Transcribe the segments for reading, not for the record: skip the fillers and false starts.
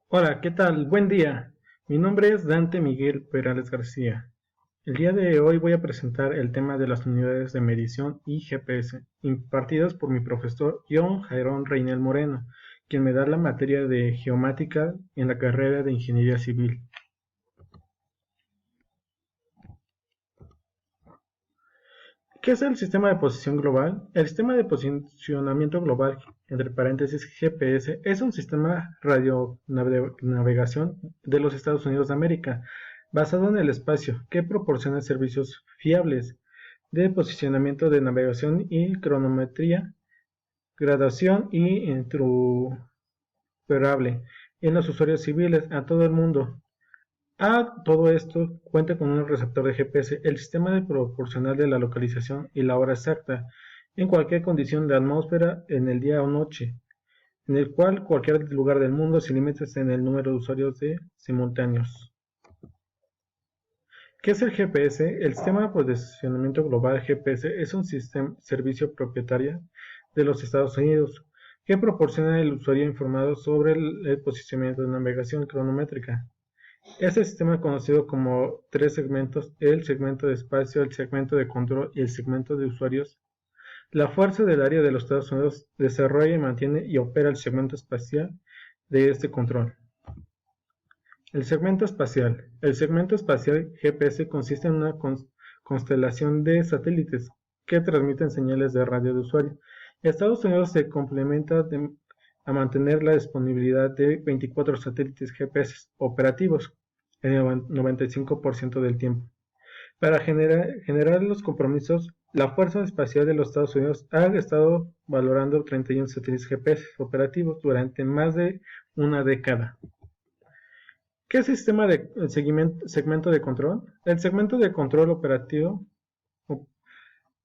Hola, ¿qué tal? Buen día. Mi nombre es Dante Miguel Perales García. El día de hoy voy a presentar el tema de las unidades de medición y GPS, impartidas por mi profesor John Jairón Reinel Moreno, quien me da la materia de geomática en la carrera de Ingeniería Civil. ¿Qué es el sistema de posición global? El sistema de posicionamiento global, entre paréntesis GPS, es un sistema radionavegación de los Estados Unidos de América, basado en el espacio, que proporciona servicios fiables de posicionamiento de navegación y cronometría, gradación y interoperable en los usuarios civiles a todo el mundo. Todo esto cuenta con un receptor de GPS, el sistema de proporcional de la localización y la hora exacta, en cualquier condición de atmósfera en el día o noche, en el cual cualquier lugar del mundo sin límites en el número de usuarios de simultáneos. ¿Qué es el GPS? El sistema de posicionamiento global GPS es un servicio propietario de los Estados Unidos que proporciona al usuario informado sobre el posicionamiento de navegación cronométrica. Este sistema conocido como tres segmentos, el segmento de espacio, el segmento de control y el segmento de usuarios. La Fuerza del Área de los Estados Unidos desarrolla y mantiene y opera el segmento espacial de este control. El segmento espacial. El segmento espacial GPS consiste en una constelación de satélites que transmiten señales de radio de usuario. Estados Unidos se complementa a mantener la disponibilidad de 24 satélites GPS operativos en el 95% del tiempo. Para generar los compromisos, la Fuerza Espacial de los Estados Unidos ha estado valorando 31 satélites GPS operativos durante más de una década. ¿Qué sistema de segmento de control? El segmento de control operativo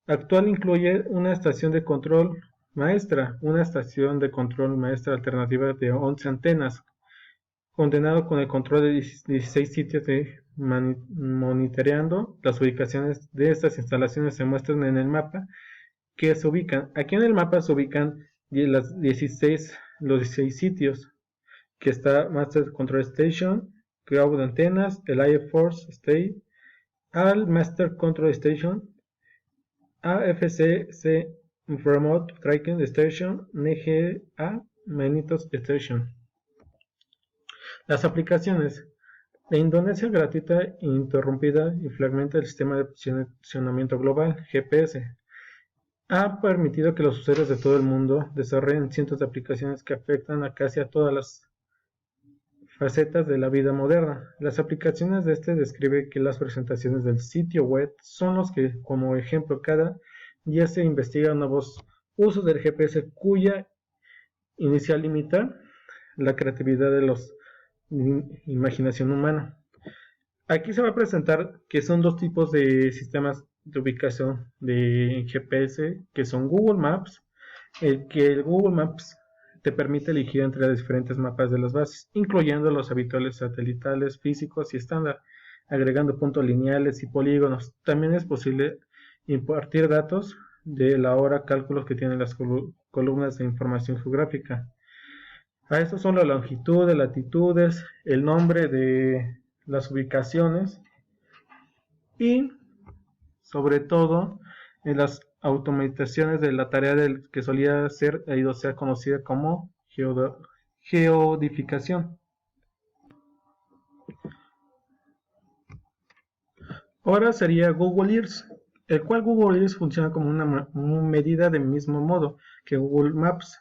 actual incluye una estación de control maestra, una estación de control maestra alternativa de 11 antenas, condenado con el control de 16 sitios de monitoreando. Las ubicaciones de estas instalaciones se muestran en el mapa que se ubican. Aquí en el mapa se ubican los 16 sitios, que está Master Control Station, Ground Antenas, el Air Force State, al Master Control Station, AFCC Remote Tracking Station, NGA Manitos Station. Las aplicaciones. La Indonesia gratuita e interrumpida y fragmenta el sistema de posicionamiento global, GPS. Ha permitido que los usuarios de todo el mundo desarrollen cientos de aplicaciones que afectan a casi a todas las facetas de la vida moderna. Las aplicaciones de este describe que las presentaciones del sitio web son los que, como ejemplo, cada día se investigan nuevos usos del GPS cuya inicial limita la creatividad de los imaginación humana. Aquí se va a presentar que son dos tipos de sistemas de ubicación de GPS, que son Google Maps, el Google Maps te permite elegir entre las diferentes mapas de las bases, incluyendo los habituales satelitales, físicos y estándar, agregando puntos lineales y polígonos. También es posible impartir datos de la hora, cálculos que tienen las columnas de información geográfica. A estos son la longitud, de latitudes, el nombre de las ubicaciones y, sobre todo, en las automatizaciones de la tarea que solía ser e ido sea conocida como geodificación. Ahora sería Google Earth, el cual Google Earth funciona como una medida del mismo modo que Google Maps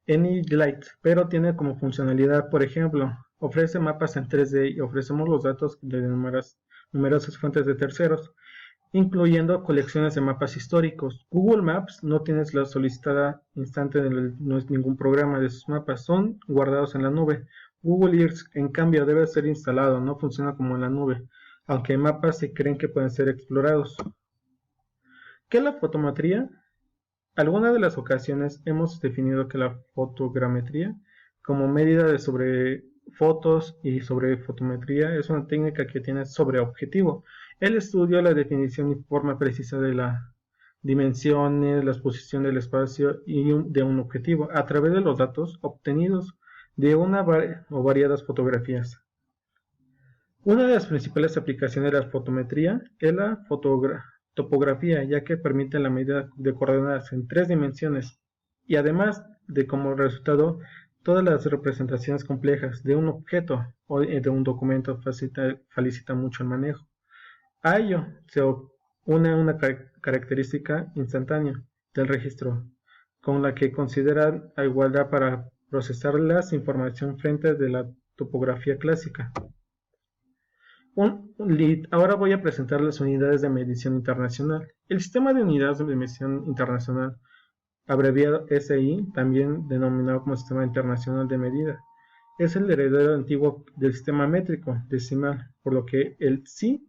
AnyGlide, pero tiene como funcionalidad, por ejemplo, ofrece mapas en 3D y ofrecemos los datos de numerosas fuentes de terceros, incluyendo colecciones de mapas históricos. Google Maps no tiene la solicitada instante, no es ningún programa de sus mapas, son guardados en la nube. Google Earth, en cambio, debe ser instalado, no funciona como en la nube, aunque mapas se creen que pueden ser explorados. ¿Qué es la fotometría? Algunas de las ocasiones hemos definido que la fotogrametría, como medida de sobre fotos y sobre fotometría, es una técnica que tiene sobre objetivo. El estudio, la definición y forma precisa de las dimensiones, la exposición del espacio y de un objetivo a través de los datos obtenidos de una o variadas fotografías. Una de las principales aplicaciones de la fotometría es la topografía, ya que permite la medida de coordenadas en 3 dimensiones y además de como resultado todas las representaciones complejas de un objeto o de un documento facilita mucho el manejo. A ello se une una característica instantánea del registro, con la que considera a igualdad para procesar las información frente de la topografía clásica. Ahora voy a presentar las unidades de medición internacional. El sistema de unidades de medición internacional, abreviado SI, también denominado como Sistema Internacional de Medida, es el heredero antiguo del sistema métrico decimal, por lo que el SI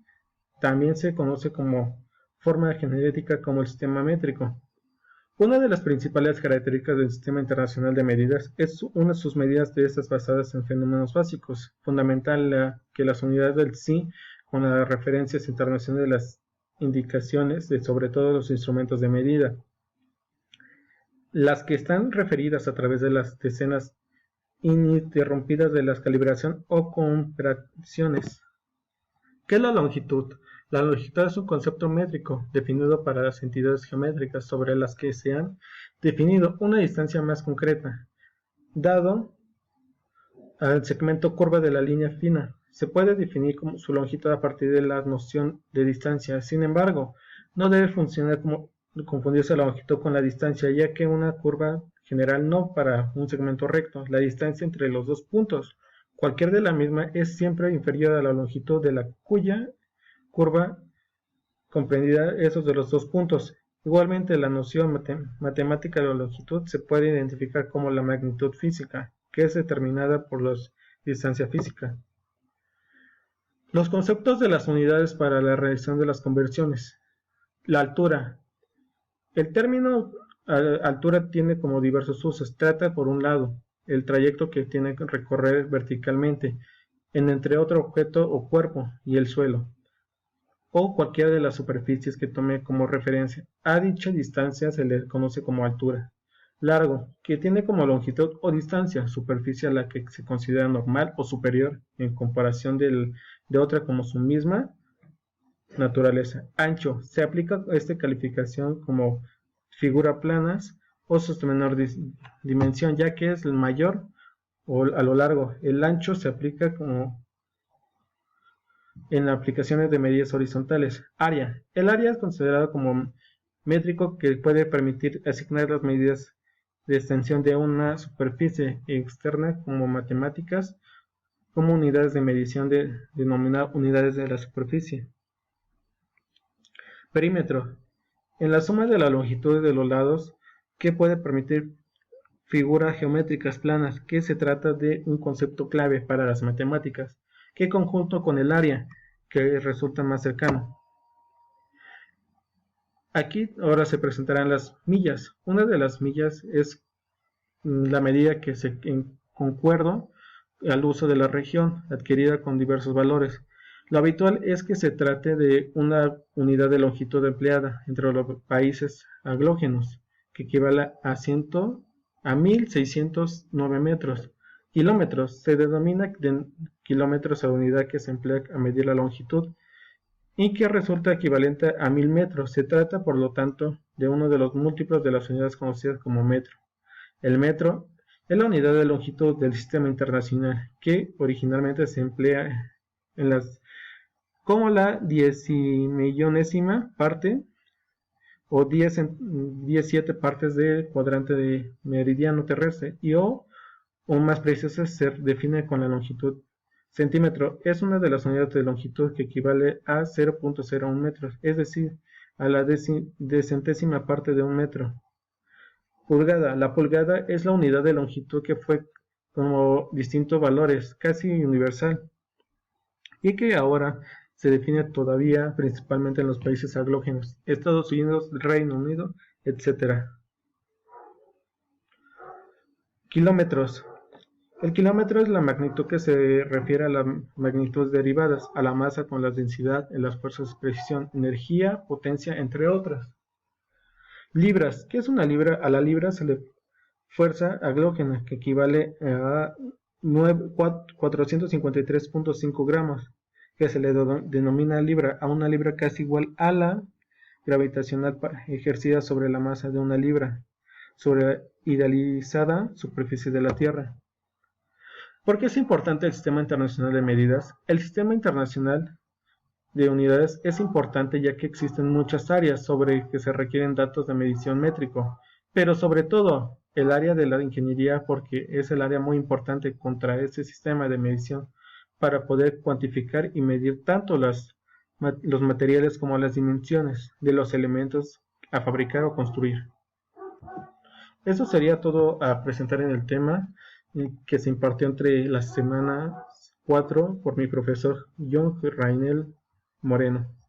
también se conoce como forma genética como el sistema métrico. Una de las principales características del Sistema Internacional de Medidas es una de sus medidas de estas basadas en fenómenos básicos, fundamental que las unidades del SI con las referencias internacionales de las indicaciones de sobre todo los instrumentos de medida, las que están referidas a través de las decenas ininterrumpidas de la calibración o comparaciones. ¿Qué es la longitud? La longitud es un concepto métrico definido para las entidades geométricas sobre las que se han definido una distancia más concreta, dado al segmento curva de la línea fina. Se puede definir como su longitud a partir de la noción de distancia. Sin embargo, no debe funcionar como confundirse la longitud con la distancia, ya que una curva general no para un segmento recto. La distancia entre los dos puntos, cualquier de la misma, es siempre inferior a la longitud de la cuya curva comprendida esos de los dos puntos. Igualmente, la noción matemática de la longitud se puede identificar como la magnitud física, que es determinada por la distancia física. Los conceptos de las unidades para la realización de las conversiones. La altura. El término altura tiene como diversos usos. Trata, por un lado, el trayecto que tiene que recorrer verticalmente entre otro objeto o cuerpo y el suelo, o cualquiera de las superficies que tome como referencia. A dicha distancia se le conoce como altura. Largo, que tiene como longitud o distancia, superficie a la que se considera normal o superior en comparación de otra como su misma naturaleza. Ancho, se aplica esta calificación como figura planas o sus de menor dimensión, ya que es el mayor o a lo largo. El ancho se aplica como en aplicaciones de medidas horizontales. Área. El área es considerado como métrico que puede permitir asignar las medidas de extensión de una superficie externa como matemáticas, como unidades de medición denominadas unidades de la superficie. Perímetro. En la suma de la longitud de los lados, que puede permitir figuras geométricas planas, que se trata de un concepto clave para las matemáticas, que conjunto con el área, que resulta más cercano. Aquí ahora se presentarán las millas. Una de las millas es la medida que se concuerdo al uso de la región, adquirida con diversos valores. Lo habitual es que se trate de una unidad de longitud empleada entre los países aglógenos, que equivale a 1609 metros. Kilómetros se denomina kilómetros a la unidad que se emplea a medir la longitud y que resulta equivalente a 1000 metros. Se trata, por lo tanto, de uno de los múltiplos de las unidades conocidas como metro. El metro es la unidad de longitud del sistema internacional, que originalmente se emplea como la 10.000.000ª parte o 17 partes del cuadrante de meridiano terrestre, y o más preciso se define con la longitud. Centímetro es una de las unidades de longitud que equivale a 0.01 metros, es decir, a la decentésima parte de un metro. Pulgada. La pulgada es la unidad de longitud que fue como distintos valores, casi universal, y que ahora se define todavía principalmente en los países aglógenos, Estados Unidos, Reino Unido, etc. Kilómetros. El kilómetro es la magnitud que se refiere a las magnitudes derivadas, a la masa con la densidad, en las fuerzas de precisión, energía, potencia, entre otras. Libras. ¿Qué es una libra? A la libra se le fuerza aglógena, que equivale a 453.5 gramos, que se le denomina libra, a una libra casi igual a la gravitacional ejercida sobre la masa de una libra, sobre la idealizada superficie de la Tierra. ¿Por qué es importante el Sistema Internacional de Medidas? El Sistema Internacional de Unidades es importante ya que existen muchas áreas sobre que se requieren datos de medición métrico, pero sobre todo el área de la ingeniería porque es el área muy importante contra ese sistema de medición para poder cuantificar y medir tanto los materiales como las dimensiones de los elementos a fabricar o construir. Eso sería todo a presentar en el tema que se impartió entre la semana 4 por mi profesor John Rainel Moreno.